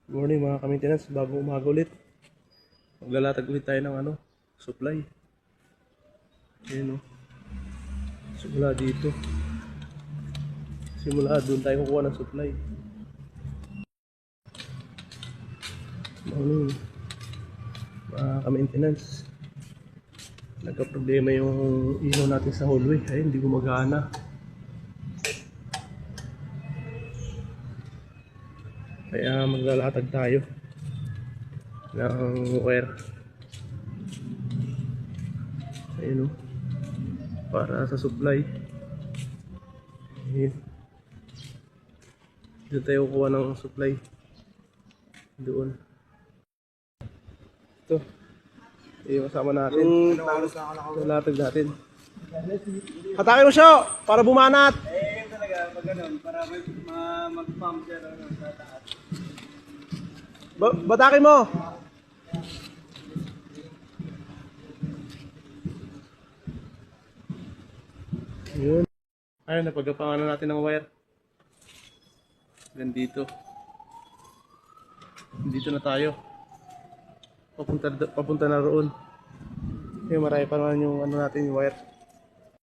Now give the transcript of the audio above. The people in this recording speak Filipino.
Morning mga ka-maintenance, bagong umaga ulit. Maglalatag ulit tayo ng supply. Ayan o. Simula dito. Simula doon tayo kukuha ng supply. Morning mga ka-maintenance. Nagka-problema yung ilaw natin sa hallway. Ay, hindi gumagana. Kaya maglalatag tayo ng wire. Ayun o. Para sa supply. Ayun. Doon tayo kukuha ng supply. Doon. Ito. Yung kasama natin. Yung latag natin. Atake mo siya para bumanat. Yun talaga, pag ganun, para mag-pump siya sa taas. Batake mo. Yun. Ayun, napagapangan na natin ng wire. Dito. Dito na tayo. Papunta na roon. Yung marami pa naman yung natin yung wire.